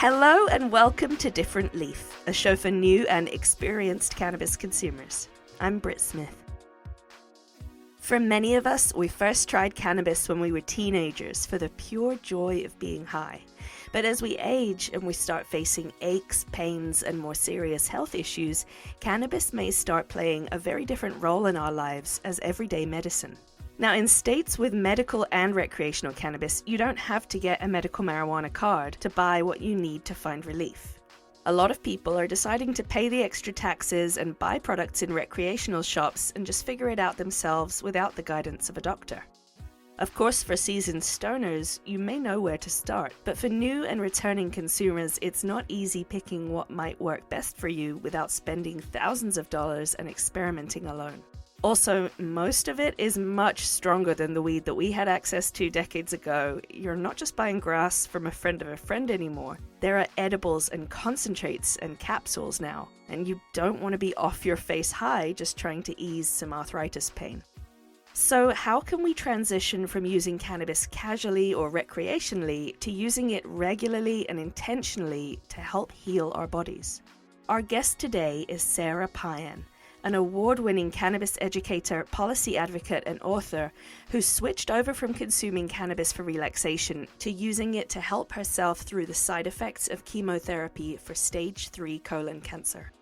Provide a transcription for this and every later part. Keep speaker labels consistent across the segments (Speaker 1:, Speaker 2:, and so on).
Speaker 1: Hello and welcome to Different Leaf, a show for new and experienced cannabis consumers. I'm Brit Smith. For many of us, we first tried cannabis when we were teenagers for the pure joy of being high. But as we age and we start facing aches, pains, and more serious health issues, cannabis may start playing a very different role in our lives as everyday medicine. Now, in states with medical and recreational cannabis, you don't have to get a medical marijuana card to buy what you need to find relief. A lot of people are deciding to pay the extra taxes and buy products in recreational shops and just figure it out themselves without the guidance of a doctor. Of course, for seasoned stoners, you may know where to start, but for new and returning consumers, it's not easy picking what might work best for you without spending thousands of dollars and experimenting alone. Also, most of it is much stronger than the weed that we had access to decades ago. You're not just buying grass from a friend of a friend anymore. There are edibles and concentrates and capsules now, and you don't want to be off your face high just trying to ease some arthritis pain. So how can we transition from using cannabis casually or recreationally to using it regularly and intentionally to help heal our bodies? Our guest today is Sara Payan, an award-winning cannabis educator, policy advocate, and author who switched over from consuming cannabis for relaxation to using it to help herself through the side effects of chemotherapy for stage 3 colon cancer.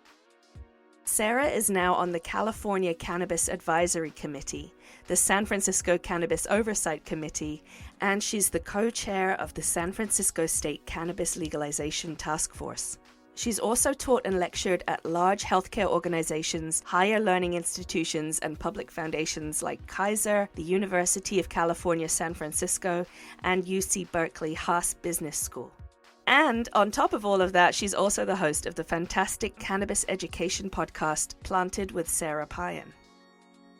Speaker 1: Sara is now on the California Cannabis Advisory Committee, the San Francisco Cannabis Oversight Committee, and she's the co-chair of the San Francisco State Cannabis Legalization Task Force. She's also taught and lectured at large healthcare organizations, higher learning institutions, and public foundations like Kaiser, the University of California, San Francisco, and UC Berkeley Haas Business School. And on top of all of that, she's also the host of the fantastic cannabis education podcast, Planted with Sara Payan.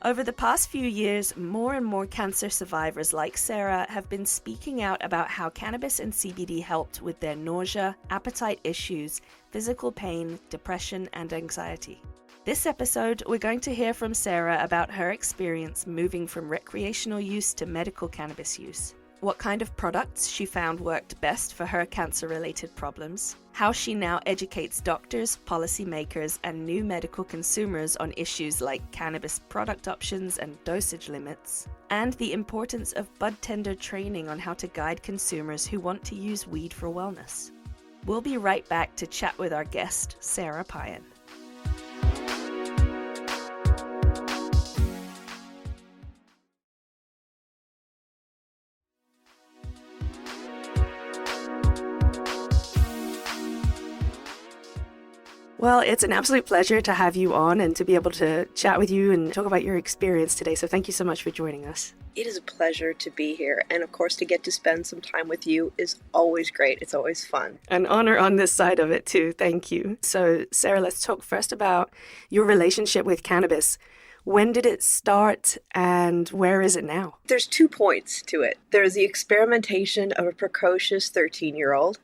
Speaker 1: Over the past few years, more and more cancer survivors like Sara have been speaking out about how cannabis and CBD helped with their nausea, appetite issues, physical pain, depression, and anxiety. This episode, we're going to hear from Sara about her experience moving from recreational use to medical cannabis use, what kind of products she found worked best for her cancer-related problems, how she now educates doctors, policymakers, and new medical consumers on issues like cannabis product options and dosage limits, and the importance of bud tender training on how to guide consumers who want to use weed for wellness. We'll be right back to chat with our guest, Sara Payan. Well, it's an absolute pleasure to have you on and to be able to chat with you and talk about your experience today. So thank you so much for joining us.
Speaker 2: It is a pleasure to be here. And of course, to get to spend some time with you is always great. It's always fun.
Speaker 1: An honor on this side of it too. Thank you. So Sara, let's talk first about your relationship with cannabis. When did it start and where is it now?
Speaker 2: There's 2 points to it. There's the experimentation of a precocious 13-year-old.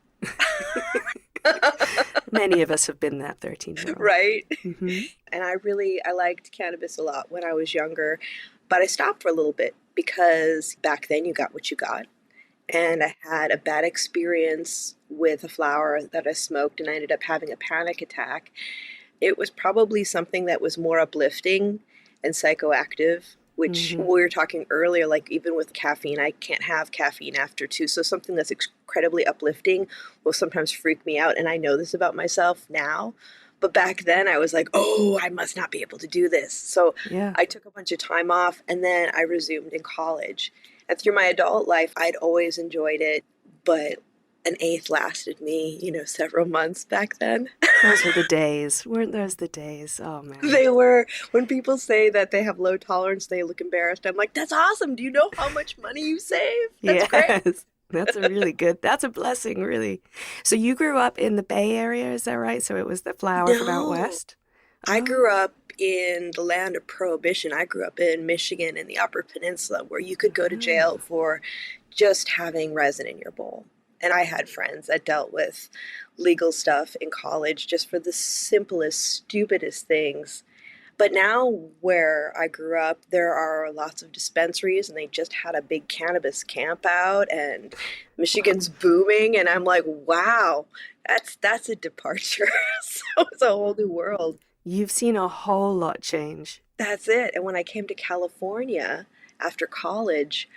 Speaker 1: Many of us have been that 13-year-old.
Speaker 2: Right?
Speaker 1: Mm-hmm.
Speaker 2: And I liked cannabis a lot when I was younger, but I stopped for a little bit because back then you got what you got. And I had a bad experience with a flower that I smoked and I ended up having a panic attack. It was probably something that was more uplifting and psychoactive, which we were talking earlier, like even with caffeine, I can't have caffeine after 2. So something that's incredibly uplifting will sometimes freak me out. And I know this about myself now. But back then I was like, oh, I must not be able to do this. So I took a bunch of time off and then I resumed in college. And through my adult life, I'd always enjoyed it. But an eighth lasted me, several months back then.
Speaker 1: Those were the days. Weren't those the days? Oh, man.
Speaker 2: They were. When people say that they have low tolerance, they look embarrassed. I'm like, that's awesome. Do you know how much money you save? That's great.
Speaker 1: That's a really good, that's a blessing, really. So you grew up in the Bay Area, is that right? So it was the flower from out west?
Speaker 2: I grew up in the land of Prohibition. I grew up in Michigan in the Upper Peninsula where you could go to jail for just having resin in your bowl. And I had friends that dealt with legal stuff in college just for the simplest, stupidest things. But now where I grew up, there are lots of dispensaries and they just had a big cannabis camp out and Michigan's booming. And I'm like, wow, That's a departure. So it's a whole new world.
Speaker 1: You've seen a whole lot change.
Speaker 2: That's it. And when I came to California after college,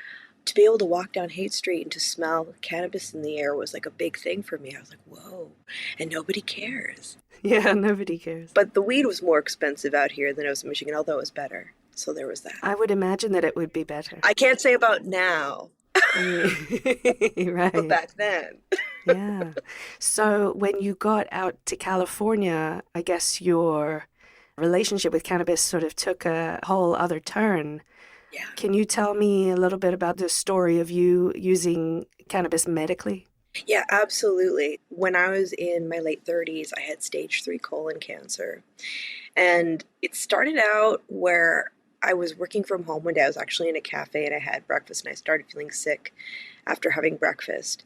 Speaker 2: to be able to walk down Haight Street and to smell cannabis in the air was like a big thing for me. I was like, whoa, and nobody cares.
Speaker 1: Yeah, nobody cares.
Speaker 2: But the weed was more expensive out here than it was in Michigan, although it was better. So there was that.
Speaker 1: I would imagine that it would be better.
Speaker 2: I can't say about now,
Speaker 1: Right.
Speaker 2: but back then.
Speaker 1: Yeah. So when you got out to California, I guess your relationship with cannabis sort of took a whole other turn.
Speaker 2: Yeah.
Speaker 1: Can you tell me a little bit about the story of you using cannabis medically?
Speaker 2: Yeah, absolutely. When I was in my late 30s, I had stage 3 colon cancer. And it started out where I was working from home one day. I was actually in a cafe and I had breakfast and I started feeling sick after having breakfast.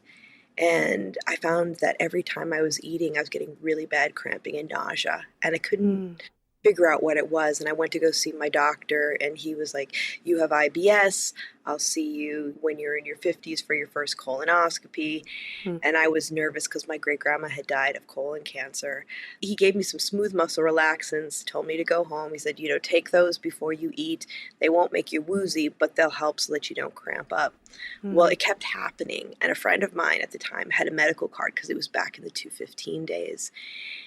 Speaker 2: And I found that every time I was eating, I was getting really bad cramping and nausea. And I couldn't figure out what it was. And I went to go see my doctor and he was like, you have IBS. I'll see you when you're in your 50s for your first colonoscopy. And I was nervous because my great grandma had died of colon cancer. He gave me some smooth muscle relaxants, told me to go home. He said, take those before you eat. They won't make you woozy, but they'll help so that you don't cramp up. Well, it kept happening. And a friend of mine at the time had a medical card because it was back in the 215 days.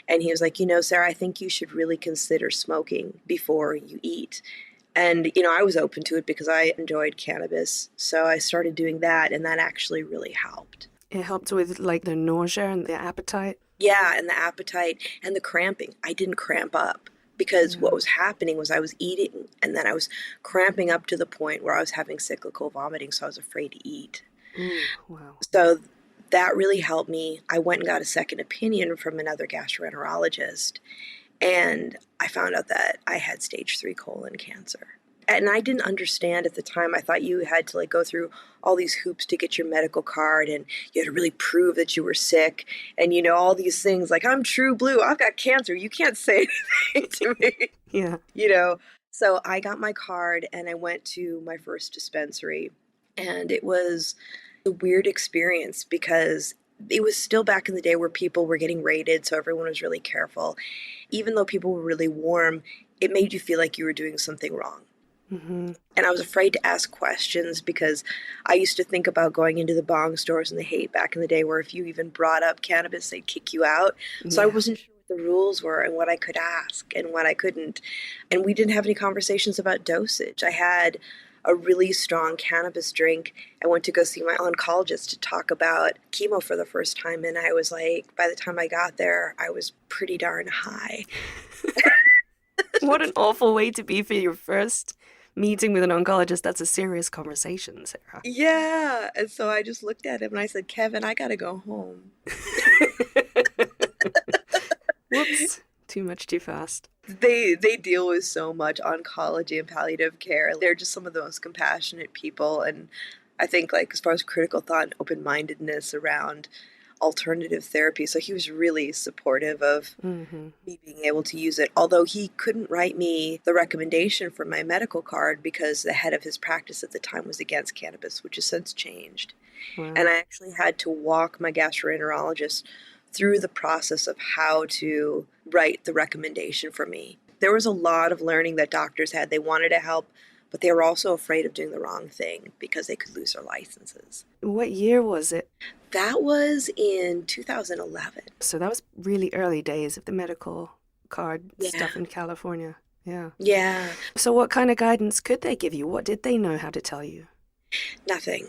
Speaker 2: And he was like, Sarah, I think you should really consider smoking before you eat. And, I was open to it because I enjoyed cannabis. So I started doing that, and that actually really helped.
Speaker 1: It helped with like the nausea and the appetite?
Speaker 2: Yeah, and the appetite and the cramping. I didn't cramp up because what was happening was I was eating, and then I was cramping up to the point where I was having cyclical vomiting, so I was afraid to eat.
Speaker 1: Wow.
Speaker 2: So that really helped me. I went and got a second opinion from another gastroenterologist. And I found out that I had stage 3 colon cancer. And I didn't understand at the time. I thought you had to go through all these hoops to get your medical card and you had to really prove that you were sick. And, all these things like, I'm true blue, I've got cancer. You can't say anything to me.
Speaker 1: Yeah.
Speaker 2: So I got my card and I went to my first dispensary. And it was a weird experience because it was still back in the day where people were getting raided, so everyone was really careful. Even though people were really warm, it made you feel like you were doing something wrong. And I was afraid to ask questions because I used to think about going into the bong stores and the hate back in the day where if you even brought up cannabis, they'd kick you out. So I wasn't sure what the rules were and what I could ask and what I couldn't. And we didn't have any conversations about dosage. I had a really strong cannabis drink. I went to go see my oncologist to talk about chemo for the first time. And I was like, by the time I got there, I was pretty darn high.
Speaker 1: What an awful way to be for your first meeting with an oncologist. That's a serious conversation, Sarah.
Speaker 2: Yeah. And so I just looked at him and I said, Kevin, I got to go home.
Speaker 1: Whoops. Too much too fast.
Speaker 2: They deal with so much oncology and palliative care. They're just some of the most compassionate people. And I think as far as critical thought and open-mindedness around alternative therapy. So he was really supportive of me being able to use it. Although he couldn't write me the recommendation for my medical card because the head of his practice at the time was against cannabis, which has since changed. Wow. And I actually had to walk my gastroenterologist through the process of how to write the recommendation for me. There was a lot of learning that doctors had. They wanted to help, but they were also afraid of doing the wrong thing because they could lose their licenses.
Speaker 1: What year was it?
Speaker 2: That was in 2011.
Speaker 1: So that was really early days of the medical card stuff in California. Yeah.
Speaker 2: Yeah.
Speaker 1: So what kind of guidance could they give you? What did they know how to tell you?
Speaker 2: Nothing.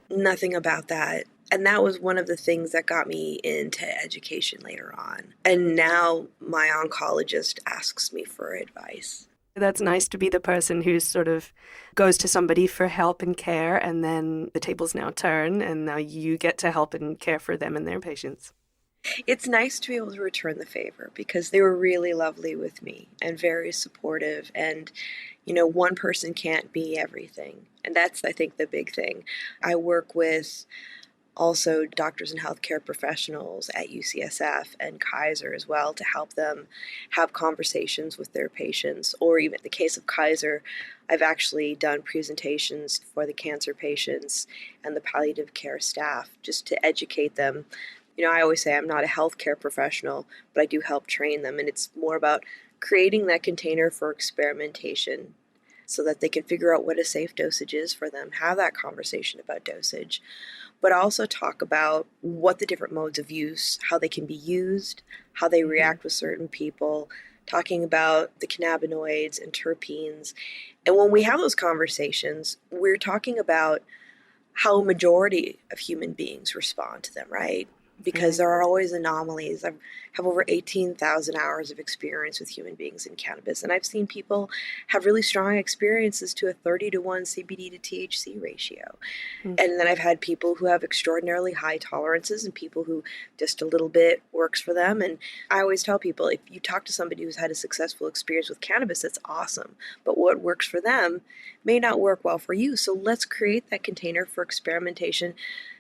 Speaker 2: Nothing about that. And that was one of the things that got me into education later on. And now my oncologist asks me for advice.
Speaker 1: That's nice to be the person who sort of goes to somebody for help and care, and then the tables now turn, and now you get to help and care for them and their patients.
Speaker 2: It's nice to be able to return the favor because they were really lovely with me and very supportive. And, one person can't be everything. And that's, I think, the big thing. I work with also doctors and healthcare professionals at UCSF and Kaiser as well to help them have conversations with their patients. Or even in the case of Kaiser, I've actually done presentations for the cancer patients and the palliative care staff just to educate them I always say I'm not a healthcare professional, but I do help train them. And it's more about creating that container for experimentation so that they can figure out what a safe dosage is for them, have that conversation about dosage, but also talk about what the different modes of use, how they can be used, how they react with certain people, talking about the cannabinoids and terpenes. And when we have those conversations, we're talking about how a majority of human beings respond to them, right? Because there are always anomalies. I have over 18,000 hours of experience with human beings in cannabis, and I've seen people have really strong experiences to a 30 to 1 CBD to THC ratio. And then I've had people who have extraordinarily high tolerances and people who just a little bit works for them. And I always tell people, if you talk to somebody who's had a successful experience with cannabis, that's awesome. But what works for them may not work well for you. So let's create that container for experimentation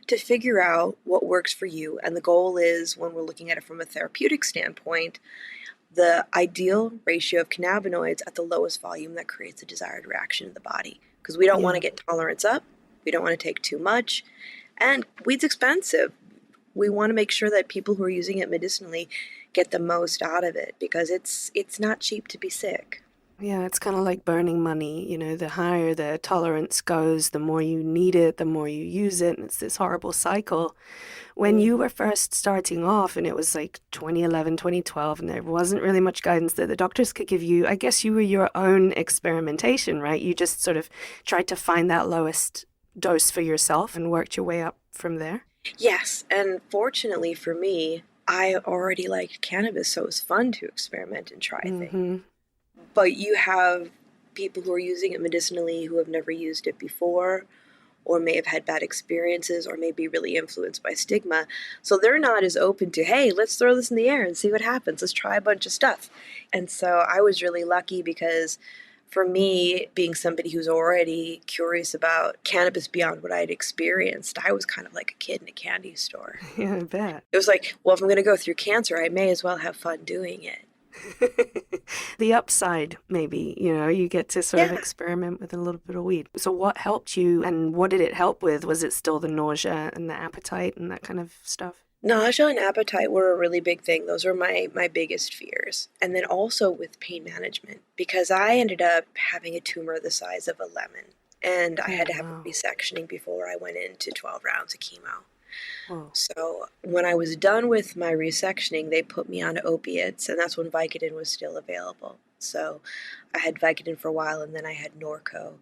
Speaker 2: to figure out what works for you. And the goal is, when we're looking at it from a therapeutic standpoint, the ideal ratio of cannabinoids at the lowest volume that creates a desired reaction in the body. Because we don't want to get tolerance up. We don't want to take too much. And weed's expensive. We want to make sure that people who are using it medicinally get the most out of it, because it's not cheap to be sick.
Speaker 1: Yeah, it's kind of like burning money. The higher the tolerance goes, the more you need it, the more you use it. And it's this horrible cycle. When you were first starting off, and it was like 2011, 2012, and there wasn't really much guidance that the doctors could give you, I guess you were your own experimentation, right? You just sort of tried to find that lowest dose for yourself and worked your way up from there.
Speaker 2: Yes, and fortunately for me, I already liked cannabis, so it was fun to experiment and try things. But you have people who are using it medicinally who have never used it before, or may have had bad experiences, or may be really influenced by stigma. So they're not as open to, hey, let's throw this in the air and see what happens. Let's try a bunch of stuff. And so I was really lucky, because for me, being somebody who's already curious about cannabis beyond what I'd experienced, I was kind of like a kid in a candy store.
Speaker 1: Yeah, I bet.
Speaker 2: It was like, well, if I'm going to go through cancer, I may as well have fun doing it.
Speaker 1: The upside, maybe, you get to sort of experiment with a little bit of weed. So what helped you, and what did it help with? Was it still the nausea and the appetite and that kind of stuff?
Speaker 2: Nausea and appetite were a really big thing. Those were my biggest fears. And then also with pain management, because I ended up having a tumor the size of a lemon. And I had to have a resectioning before I went into 12 rounds of chemo.
Speaker 1: Whoa.
Speaker 2: So when I was done with my resectioning, they put me on opiates, and that's when Vicodin was still available. So I had Vicodin for a while, and then I had Norco.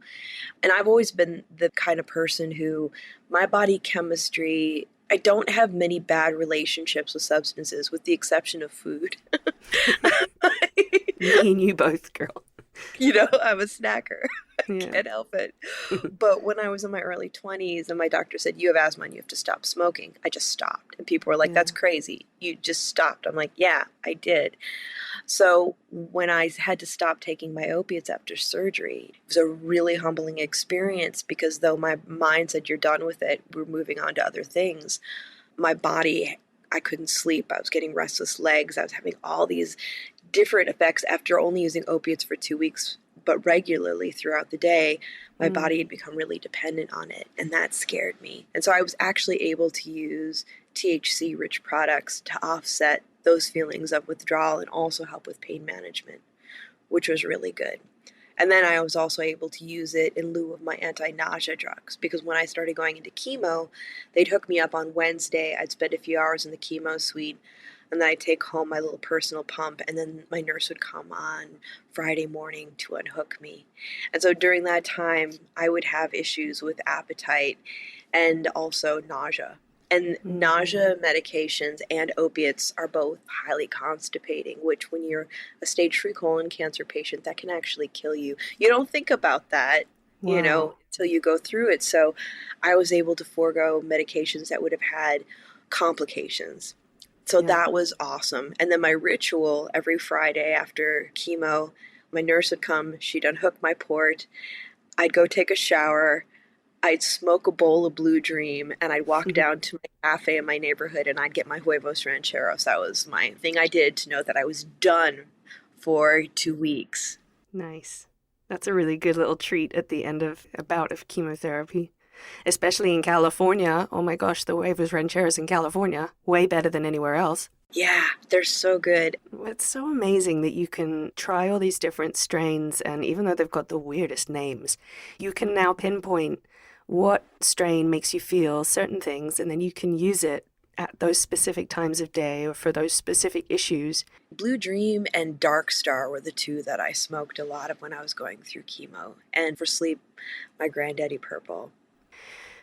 Speaker 2: And I've always been the kind of person who, my body chemistry, I don't have many bad relationships with substances, with the exception of food.
Speaker 1: Me and you both, girl.
Speaker 2: I'm a snacker. I can't help it. But when I was in my early 20s and my doctor said, you have asthma and you have to stop smoking, I just stopped. And people were like, that's crazy. You just stopped. I'm like, yeah, I did. So when I had to stop taking my opiates after surgery, it was a really humbling experience, because though my mind said, you're done with it, we're moving on to other things, my body, I couldn't sleep. I was getting restless legs. I was having all these different effects after only using opiates for 2 weeks, but regularly throughout the day. My body had become really dependent on it, and that scared me. And so I was actually able to use THC-rich products to offset those feelings of withdrawal and also help with pain management, which was really good. And then I was also able to use it in lieu of my anti-nausea drugs, because when I started going into chemo, they'd hook me up on Wednesday. I'd spend a few hours in the chemo suite, and then I'd take home my little personal pump, and then my nurse would come on Friday morning to unhook me. And so during that time, I would have issues with appetite and also nausea. And nausea medications and opiates are both highly constipating, which when you're a stage 3 colon cancer patient, that can actually kill you. You don't think about that, until you go through it. So I was able to forego medications that would have had complications. So that was awesome. And then my ritual every Friday after chemo, my nurse would come, she'd unhook my port, I'd go take a shower, I'd smoke a bowl of Blue Dream, and I'd walk down to my cafe in my neighborhood, and I'd get my huevos rancheros. That was my thing I did to know that I was done for 2 weeks.
Speaker 1: Nice. That's a really good little treat at the end of a bout of chemotherapy. especially in California. Oh my gosh, the huevos rancheros in California, way better than anywhere else.
Speaker 2: Yeah, they're so good.
Speaker 1: It's so amazing that you can try all these different strains, and even though they've got the weirdest names, you can now pinpoint what strain makes you feel certain things, and then you can use it at those specific times of day or for those specific issues.
Speaker 2: Blue Dream and Dark Star were the two that I smoked a lot of when I was going through chemo. And for sleep, my Granddaddy Purple.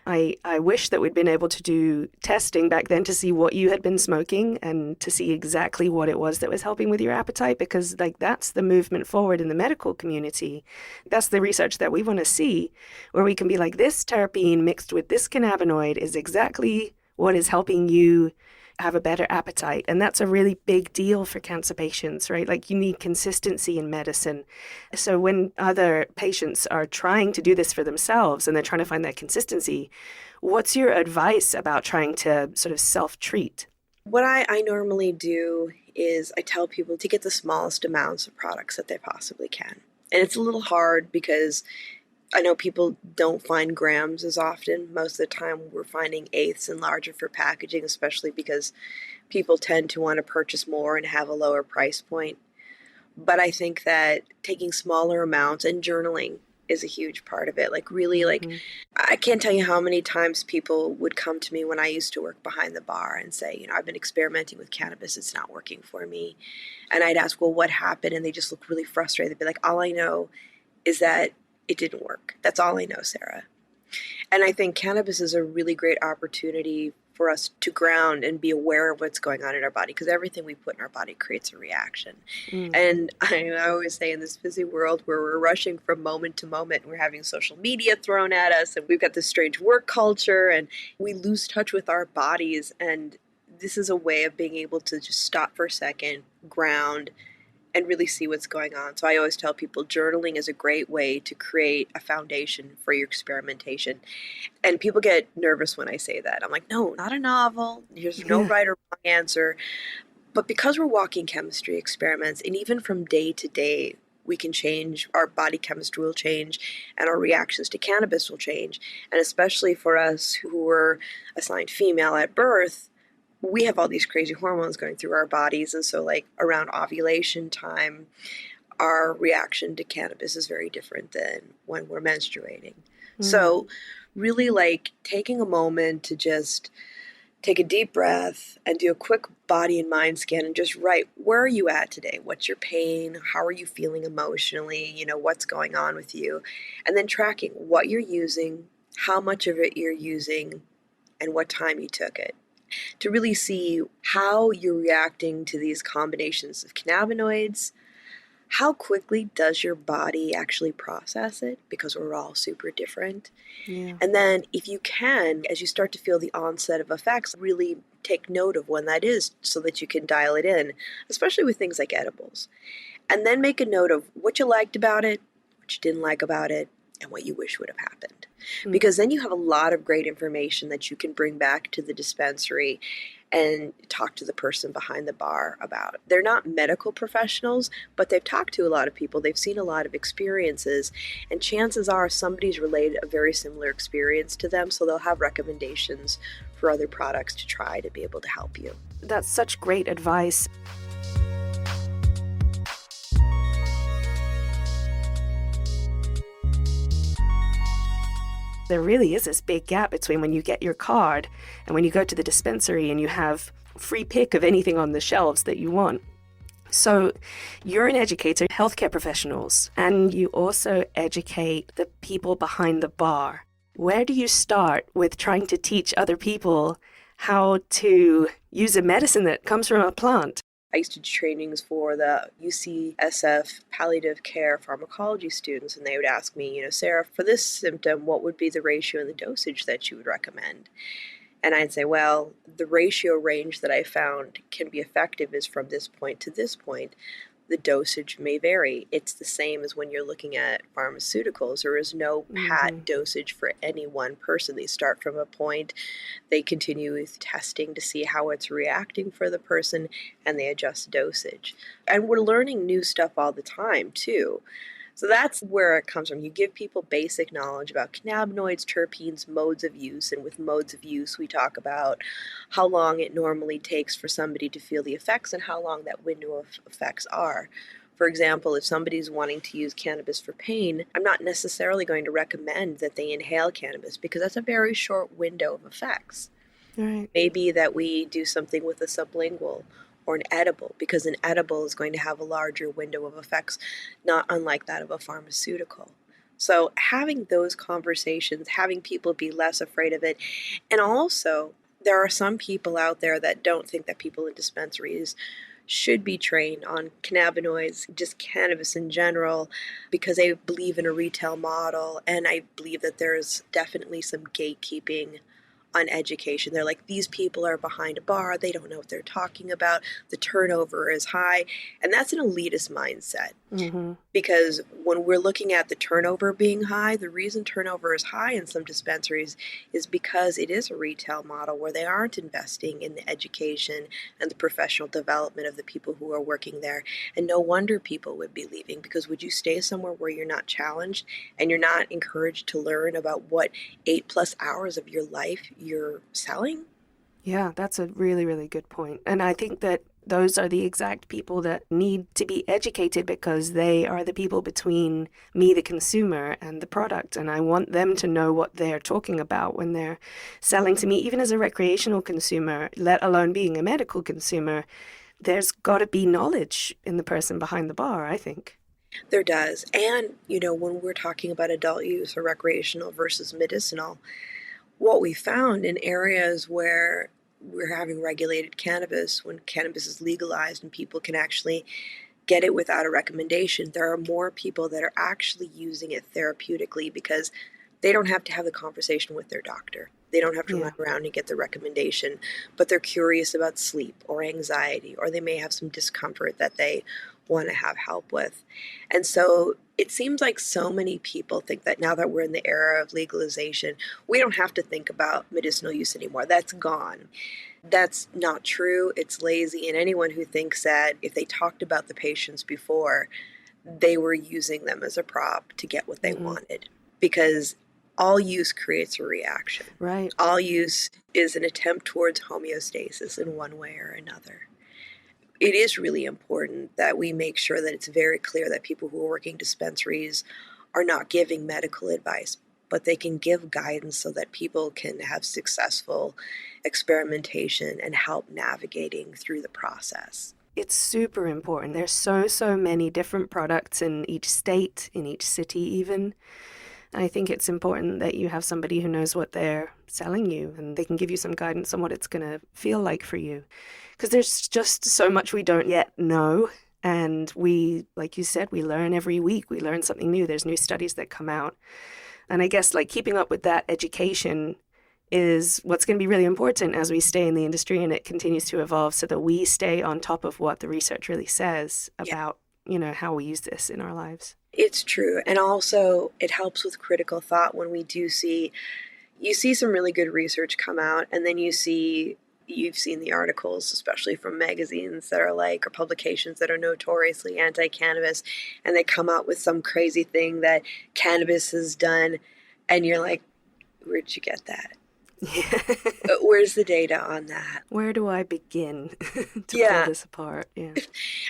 Speaker 1: I wish that we'd been able to do testing back then to see what you had been smoking and to see exactly what it was that was helping with your appetite, because like that's the movement forward in the medical community. That's the research that we want to see, where we can be like, this terpene mixed with this cannabinoid is exactly what is helping you have a better appetite. And that's a really big deal for cancer patients, right? Like you need consistency in medicine. So when other patients are trying to do this for themselves and they're trying to find that consistency, what's your advice about trying to sort of self-treat?
Speaker 2: What I normally do is I tell people to get the smallest amounts of products that they possibly can. And it's a little hard because I know people don't find grams as often. Most of the time we're finding eighths and larger for packaging, especially because people tend to want to purchase more and have a lower price point. But I think that taking smaller amounts and journaling is a huge part of it. Like really, like I can't tell you how many times people would come to me when I used to work behind the bar and say, you know, I've been experimenting with cannabis, it's not working for me. And I'd ask, well, what happened? And they just look really frustrated. They'd be like, all I know is that it didn't work. That's all I know, Sarah. And I think cannabis is a really great opportunity for us to ground and be aware of what's going on in our body, because everything we put in our body creates a reaction. And I always say in this busy world where we're rushing from moment to moment, and we're having social media thrown at us, and we've got this strange work culture, and we lose touch with our bodies. And this is a way of being able to just stop for a second, ground, and really see what's going on. So I always tell people journaling is a great way to create a foundation for your experimentation. And people get nervous when I say that. I'm like, no, not a novel. There's no right or wrong answer. But because we're walking chemistry experiments, and even from day to day, we can change, our body chemistry will change, and our reactions to cannabis will change. And especially for us who were assigned female at birth, we have all these crazy hormones going through our bodies. And so like around ovulation time, our reaction to cannabis is very different than when we're menstruating. So really like taking a moment to just take a deep breath and do a quick body and mind scan and just write, where are you at today? What's your pain? How are you feeling emotionally? You know, what's going on with you? And then tracking what you're using, how much of it you're using, and what time you took it, to really see how you're reacting to these combinations of cannabinoids. How quickly does your body actually process it? Because we're all super different. And then if you can, as you start to feel the onset of effects, really take note of when that is so that you can dial it in, especially with things like edibles. And then make a note of what you liked about it, what you didn't like about it, and what you wish would have happened. Because then you have a lot of great information that you can bring back to the dispensary and talk to the person behind the bar about. They're not medical professionals, but they've talked to a lot of people. They've seen a lot of experiences, and chances are somebody's relayed a very similar experience to them, so they'll have recommendations for other products to try to be able to help you.
Speaker 1: That's such great advice. There really is this big gap between when you get your card and when you go to the dispensary and you have free pick of anything on the shelves that you want. So you're an educator, healthcare professionals, and you also educate the people behind the bar. Where do you start with trying to teach other people how to use a medicine that comes from a plant?
Speaker 2: I used to do trainings for the UCSF palliative care pharmacology students, and they would ask me, you know, Sarah, for this symptom, what would be the ratio and the dosage that you would recommend? And I'd say, well, the ratio range that I found can be effective is from this point to this point. The dosage may vary. It's the same as when you're looking at pharmaceuticals. There is no pat dosage for any one person. They start from a point, they continue with testing to see how it's reacting for the person, and they adjust dosage. And we're learning new stuff all the time, too. So that's where it comes from. You give people basic knowledge about cannabinoids, terpenes, modes of use. And with modes of use, we talk about how long it normally takes for somebody to feel the effects and how long that window of effects are. For example, if somebody's wanting to use cannabis for pain, I'm not necessarily going to recommend that they inhale cannabis because that's a very short window of effects.
Speaker 1: Right.
Speaker 2: Maybe that we do something with a sublingual or an edible, because an edible is going to have a larger window of effects, not unlike that of a pharmaceutical. So having those conversations, having people be less afraid of it, and also there are some people out there that don't think that people in dispensaries should be trained on cannabinoids, just cannabis in general, because they believe in a retail model, and I believe that there's definitely some gatekeeping on education. They're like, these people are behind a bar, they don't know what they're talking about, the turnover is high, and that's an elitist mindset.
Speaker 1: Mm-hmm.
Speaker 2: Because when we're looking at the turnover being high, the reason turnover is high in some dispensaries is because it is a retail model where they aren't investing in the education and the professional development of the people who are working there. And no wonder people would be leaving, because would you stay somewhere where you're not challenged and you're not encouraged to learn about what 8+ hours of your life you're selling?
Speaker 1: Yeah, that's a really, really good point. And I think that those are the exact people that need to be educated, because they are the people between me, the consumer, and the product. And I want them to know what they're talking about when they're selling to me, even as a recreational consumer, let alone being a medical consumer. There's got to be knowledge in the person behind the bar, I think.
Speaker 2: There does. And, when we're talking about adult use or recreational versus medicinal, what we found in areas where we're having regulated cannabis, when cannabis is legalized and people can actually get it without a recommendation, there are more people that are actually using it therapeutically because they don't have to have the conversation with their doctor. They don't have to
Speaker 1: Yeah.
Speaker 2: run around and get the recommendation, but they're curious about sleep or anxiety, or they may have some discomfort that they want to have help with. And so it seems like so many people think that now that we're in the era of legalization, we don't have to think about medicinal use anymore. That's gone. That's not true. It's lazy. And anyone who thinks that if they talked about the patients before, they were using them as a prop to get what they
Speaker 1: Mm-hmm.
Speaker 2: wanted. Because all use creates a reaction.
Speaker 1: Right.
Speaker 2: All use is an attempt towards homeostasis in one way or another. It is really important that we make sure that it's very clear that people who are working dispensaries are not giving medical advice, but they can give guidance so that people can have successful experimentation and help navigating through the process.
Speaker 1: It's super important. There's so many different products in each state, in each city even. I think it's important that you have somebody who knows what they're selling you, and they can give you some guidance on what it's going to feel like for you. Because there's just so much we don't yet know. And we, like you said, we learn every week. We learn something new. There's new studies that come out. And I guess like keeping up with that education is what's going to be really important as we stay in the industry and it continues to evolve, so that we stay on top of what the research really says about, how we use this in our lives.
Speaker 2: It's true. And also it helps with critical thought when we do you see some really good research come out, and then you've seen the articles, especially from magazines that are like, or publications that are notoriously anti-cannabis, and they come out with some crazy thing that cannabis has done, and you're like, where'd you get that? Where's the data on that?
Speaker 1: Where do I begin to pull
Speaker 2: Yeah.
Speaker 1: this apart? Yeah.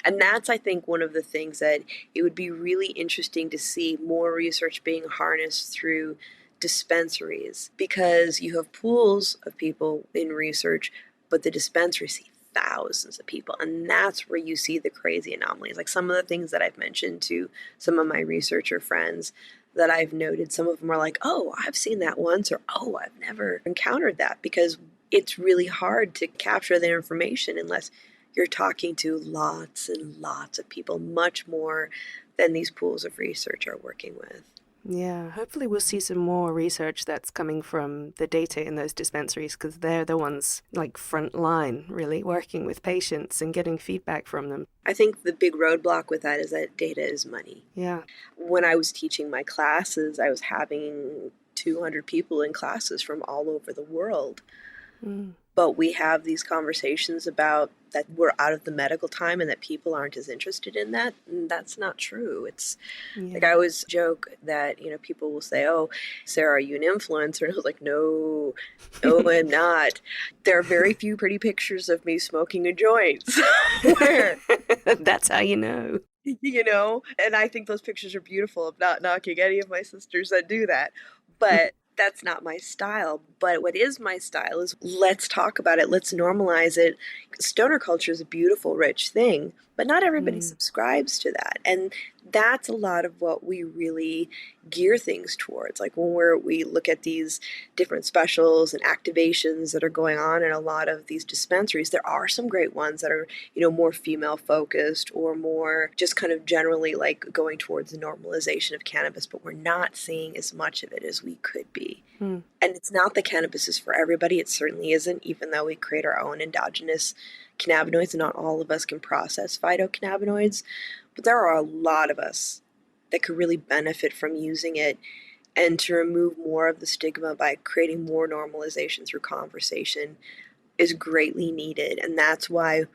Speaker 2: And that's, I think, one of the things that it would be really interesting to see more research being harnessed through dispensaries, because you have pools of people in research, but the dispensaries see thousands of people. And that's where you see the crazy anomalies. Like some of the things that I've mentioned to some of my researcher friends that I've noted, some of them are like, oh, I've seen that once, or oh, I've never encountered that, because it's really hard to capture that information unless you're talking to lots and lots of people, much more than these pools of research are working with.
Speaker 1: Yeah, hopefully we'll see some more research that's coming from the data in those dispensaries, because they're the ones like front line, really working with patients and getting feedback from them.
Speaker 2: I think the big roadblock with that is that data is money.
Speaker 1: Yeah.
Speaker 2: When I was teaching my classes, I was having 200 people in classes from all over the world.
Speaker 1: Mm.
Speaker 2: but we have these conversations about that we're out of the medical time and that people aren't as interested in that. And that's not true. It's like, I always joke that, people will say, "Oh, Sara, are you an influencer?" And I was like, no, I'm not. There are very few pretty pictures of me smoking a joint. Where,
Speaker 1: That's how you know.
Speaker 2: And I think those pictures are beautiful. I'm not knocking any of my sisters that do that. But that's not my style. But what is my style is, let's talk about it. Let's normalize it. Stoner culture is a beautiful, rich thing, but not everybody subscribes to that. And that's a lot of what we really gear things towards. Like when we look at these different specials and activations that are going on in a lot of these dispensaries, there are some great ones that are, more female focused or more just kind of generally like going towards the normalization of cannabis, but we're not seeing as much of it as we could be. And it's not that cannabis is for everybody. It certainly isn't, even though we create our own endogenous cannabinoids, and not all of us can process phytocannabinoids. But there are a lot of us that could really benefit from using it, and to remove more of the stigma by creating more normalization through conversation is greatly needed. And that's why,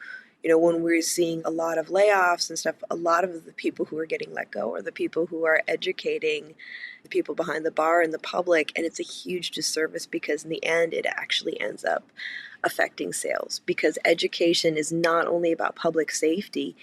Speaker 2: when we're seeing a lot of layoffs and stuff, a lot of the people who are getting let go are the people who are educating the people behind the bar and the public. And it's a huge disservice, because in the end, it actually ends up affecting sales, because education is not only about public safety,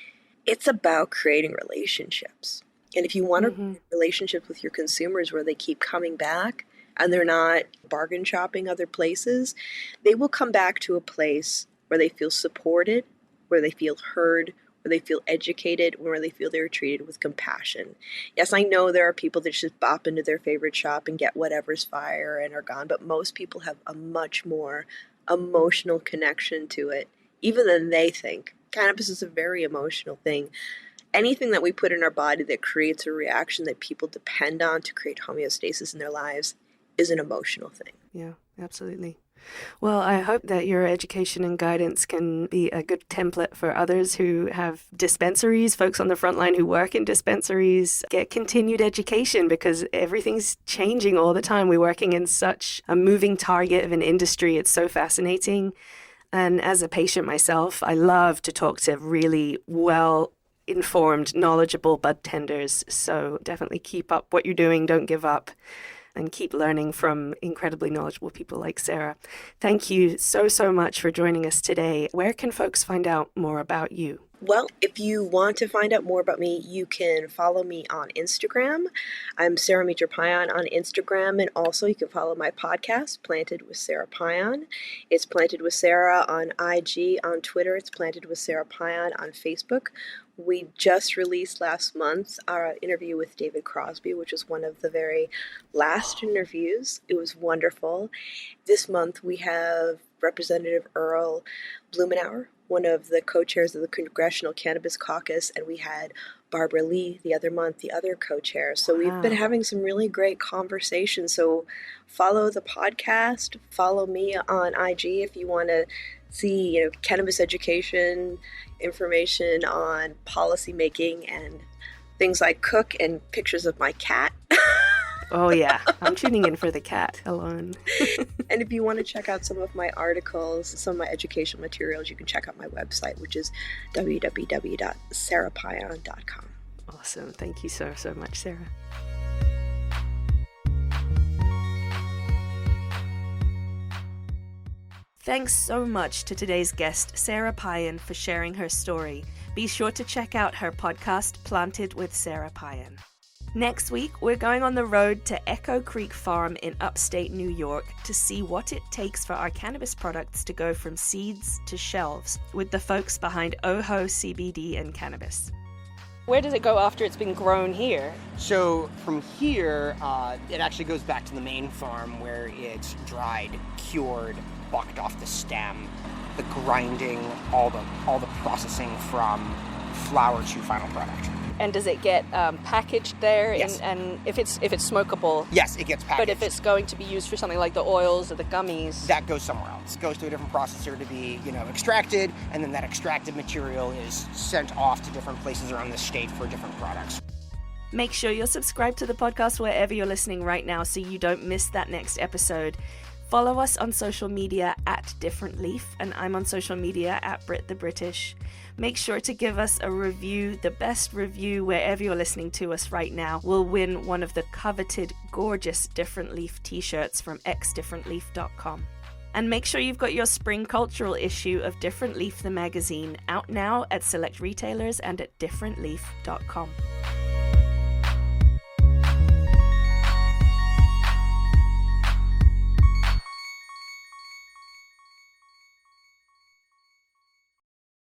Speaker 2: it's about creating relationships. And if you want to create relationships with your consumers where they keep coming back and they're not bargain shopping other places, they will come back to a place where they feel supported, where they feel heard, where they feel educated, where they feel they're treated with compassion. Yes, I know there are people that just bop into their favorite shop and get whatever's fire and are gone, but most people have a much more emotional connection to it, even than they think. Cannabis is a very emotional thing. Anything that we put in our body that creates a reaction that people depend on to create homeostasis in their lives is an emotional thing.
Speaker 1: Yeah, absolutely. Well, I hope that your education and guidance can be a good template for others who have dispensaries, folks on the front line who work in dispensaries, get continued education, because everything's changing all the time. We're working in such a moving target of an industry. It's so fascinating. And as a patient myself, I love to talk to really well-informed, knowledgeable bud tenders. So definitely keep up what you're doing. Don't give up. And keep learning from incredibly knowledgeable people like Sara. Thank you so, so much for joining us today. Where can folks find out more about you?
Speaker 2: Well, if you want to find out more about me, you can follow me on Instagram. I'm Sara Payan on Instagram, and also you can follow my podcast, Planted with Sara Payan. It's Planted with Sara on IG, on Twitter. It's Planted with Sara Payan on Facebook. We just released last month our interview with David Crosby, which was one of the very last interviews. It was wonderful. This month we have Representative Earl Blumenauer, one of the co-chairs of the Congressional Cannabis Caucus, and we had Barbara Lee the other month, the other co-chair. So we've been having some really great conversations. So follow the podcast, follow me on IG if you want to see, cannabis education, information on policy making and things like cook, and pictures of my cat.
Speaker 1: Oh, yeah. I'm tuning in for the cat alone.
Speaker 2: And if you want to check out some of my articles, some of my educational materials, you can check out my website, which is www.sarapayan.com.
Speaker 1: Awesome. Thank you so, so much, Sara. Thanks so much to today's guest, Sara Payan, for sharing her story. Be sure to check out her podcast, Planted with Sara Payan. Next week, we're going on the road to Echo Creek Farm in upstate New York to see what it takes for our cannabis products to go from seeds to shelves with the folks behind Oho CBD and Cannabis. Where does it go after it's been grown here?
Speaker 3: So from here, it actually goes back to the main farm where it's dried, cured, bucked off the stem, the grinding, all the processing from flower to final product.
Speaker 1: And does it get packaged there?
Speaker 3: Yes.
Speaker 1: And if it's smokable?
Speaker 3: Yes, it gets packaged.
Speaker 1: But if it's going to be used for something like the oils or the gummies?
Speaker 3: That goes somewhere else. It goes to a different processor to be, extracted, and then that extracted material is sent off to different places around the state for different products.
Speaker 1: Make sure you're subscribed to the podcast wherever you're listening right now so you don't miss that next episode. Follow us on social media at Different Leaf, and I'm on social media at Brit the British. Make sure to give us a review. The best review wherever you're listening to us right now will win one of the coveted, gorgeous Different Leaf t-shirts from xdifferentleaf.com. And make sure you've got your spring cultural issue of Different Leaf the magazine out now at select retailers and at differentleaf.com.